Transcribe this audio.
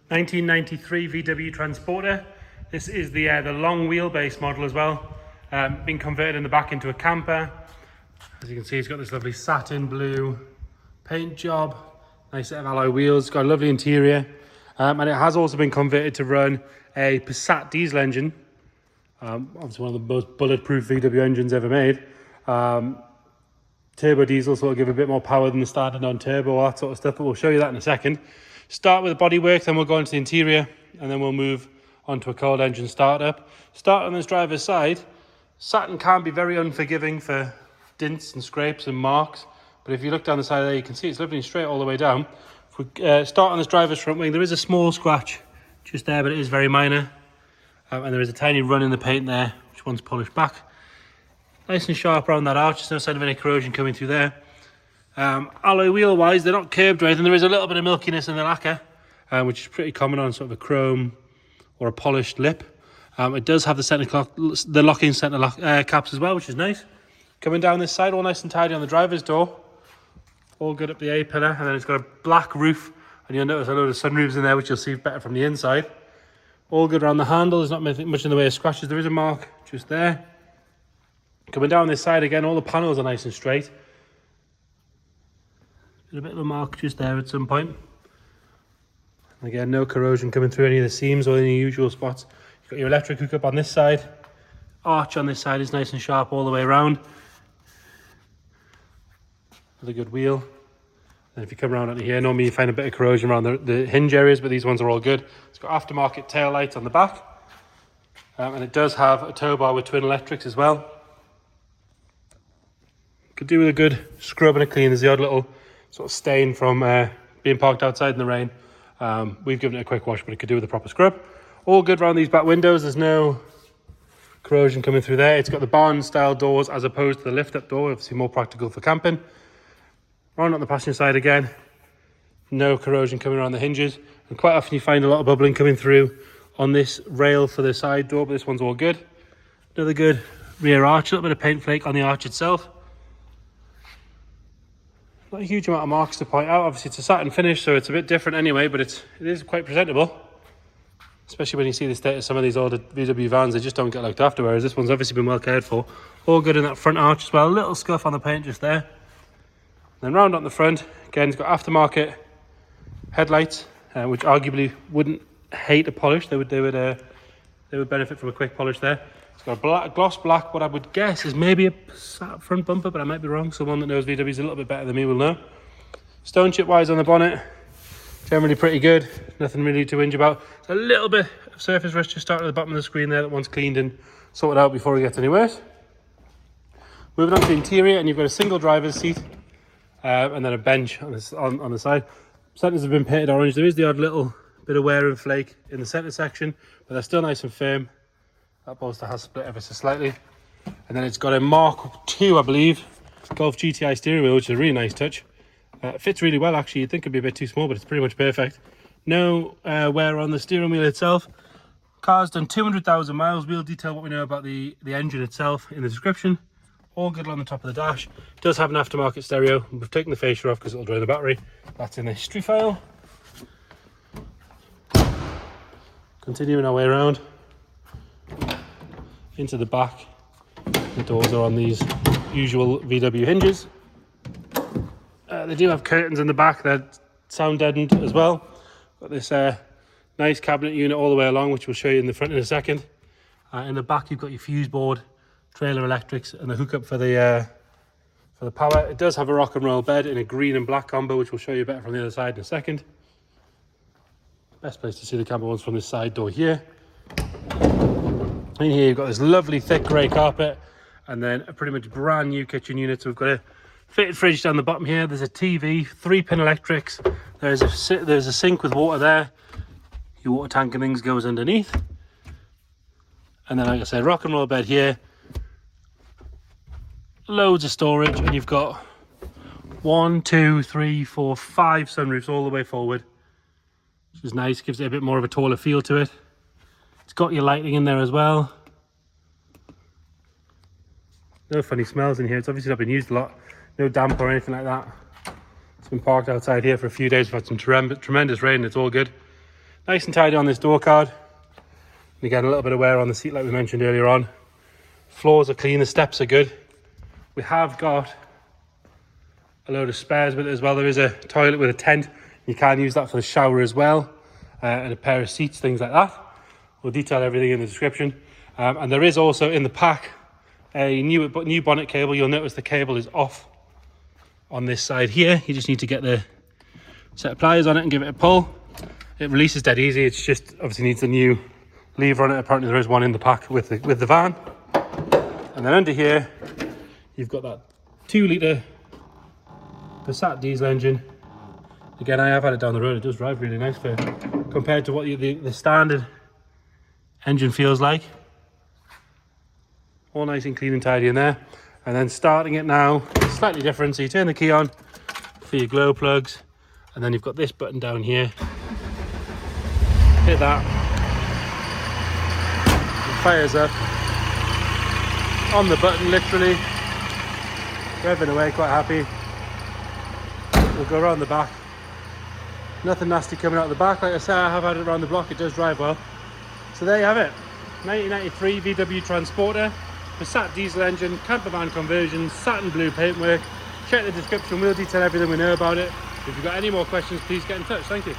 1993 VW Transporter. This is the long wheelbase model as well. Been converted in the back into a camper. As you can see, it's got this lovely satin blue paint job. Nice set of alloy wheels. It's got a lovely interior. And it has also been converted to run a Passat diesel engine. Obviously one of the most bulletproof VW engines ever made. Turbo diesel sort of give a bit more power than the standard non-turbo, all that sort of stuff, but we'll show you that in a second. Start with the bodywork, then we'll go into the interior, and then we'll move onto a cold engine startup. Start on this driver's side. Satin can be very unforgiving for dints and scrapes and marks, but if you look down the side there, you can see it's lovely and straight all the way down. If we start on this driver's front wing, there is a small scratch just there, but it is very minor. And there is a tiny run in the paint there, which one's polished back. Nice and sharp around that arch, there's no sign of any corrosion coming through there. Alloy wheel wise, they're not curved or anything. There is a little bit of milkiness in the lacquer, which is pretty common on sort of a chrome or a polished lip. It does have the locking centre caps as well, which is nice. Coming down this side, all nice and tidy on the driver's door. All good up the A-pillar, and then it's got a black roof, and you'll notice a load of sunroofs in there, which you'll see better from the inside. All good around the handle, there's not much in the way of scratches. There is a mark just there. Coming down this side again, all the panels are nice and straight. There's a bit of a mark just there at some point. Again, no corrosion coming through any of the seams or any usual spots. You've got your electric hookup on this side. Arch on this side is nice and sharp all the way around. Really good wheel. And if you come around onto here, normally you find a bit of corrosion around the hinge areas, but these ones are all good. It's got aftermarket tail lights on the back. And it does have a tow bar with twin electrics as well. Could do with a good scrub and a clean. There's the odd little sort of stain from being parked outside in the rain. We've given it a quick wash, but it could do with a proper scrub. All good around these back windows. There's no corrosion coming through there. It's got the barn style doors as opposed to the lift up door, obviously more practical for camping. Round on the passenger side again, no corrosion coming around the hinges. And quite often you find a lot of bubbling coming through on this rail for the side door, but this one's all good. Another good rear arch, a little bit of paint flake on the arch itself. Not a huge amount of marks to point out. Obviously it's a satin finish, so it's a bit different anyway, but it is quite presentable. Especially when you see the state of some of these older VW vans, they just don't get looked after, whereas this one's obviously been well cared for. All good in that front arch as well. A little scuff on the paint just there. Then round on the front, again, it's got aftermarket headlights, which arguably wouldn't hate a polish. They would benefit from a quick polish there. It's got a gloss black, what I would guess is maybe a Passat front bumper, but I might be wrong. Someone that knows VWs a little bit better than me will know. Stone chip wise on the bonnet, generally pretty good. Nothing really to whinge about. There's a little bit of surface rust just starting at the bottom of the screen there that one's cleaned and sorted out before it gets any worse. Moving on to the interior, and you've got a single driver's seat and then a bench on the side. Centers have been painted orange. There is the odd little bit of wear and flake in the center section, but they're still nice and firm. That bolster has split ever so slightly. And then it's got a Mark II, I believe, Golf GTI steering wheel, which is a really nice touch. It fits really well, actually. You'd think it'd be a bit too small, but it's pretty much perfect. No wear on the steering wheel itself. Car's done 200,000 miles. We'll detail what we know about the engine itself in the description. All good on the top of the dash. It does have an aftermarket stereo. We've taken the fascia off because it'll drain the battery. That's in the history file. Continuing our way around into the back. The doors are on these usual VW hinges. They do have curtains in the back. They're sound deadened as well. Got this nice cabinet unit all the way along, which we'll show you in the front in a second. In the back, you've got your fuse board, trailer electrics, and the hookup for the power. It does have a rock and roll bed in a green and black combo, which we'll show you better from the other side in a second. Best place to see the camper one's from this side door here. In here, you've got this lovely thick grey carpet, and then a pretty much brand new kitchen unit. So we've got a fitted fridge down the bottom here. There's a TV, 3-pin electrics. There's a sink with water there. Your water tank and things goes underneath. And then, like I said, rock and roll bed here. Loads of storage, and you've got 1, 2, 3, 4, 5 sunroofs all the way forward, which is nice. Gives it a bit more of a taller feel to it. It's got your lighting in there as well. No funny smells in here. It's obviously not been used a lot. No damp or anything like that. It's been parked outside here for a few days. We've had some tremendous rain. It's all good. Nice and tidy on this door card. And again, a little bit of wear on the seat like we mentioned earlier on. Floors are clean, the steps are good. We have got a load of spares with it as well. There is a toilet with a tent. You can use that for the shower as well. And a pair of seats, things like that. We'll detail everything in the description. And there is also in the pack a new bonnet cable. You'll notice the cable is off on this side here. You just need to get the set of pliers on it and give it a pull. It releases dead easy. It's just obviously needs a new lever on it. Apparently there is one in the pack with the van. And then under here, you've got that 2-litre Passat diesel engine. Again, I have had it down the road. It does drive really nice compared to what the standard engine feels like. All nice and clean and tidy in there. And then starting it now, slightly different. So you turn the key on for your glow plugs, and then you've got this button down here. Hit that. It fires up. On the button, literally. Revving away, quite happy. We'll go around the back. Nothing nasty coming out of the back. Like I said, I have had it around the block. It does drive well. So there you have it. 1993 VW Transporter, Passat diesel engine, camper van conversion, satin blue paintwork. Check the description. We'll detail everything we know about it. If you've got any more questions, please get in touch. Thank you.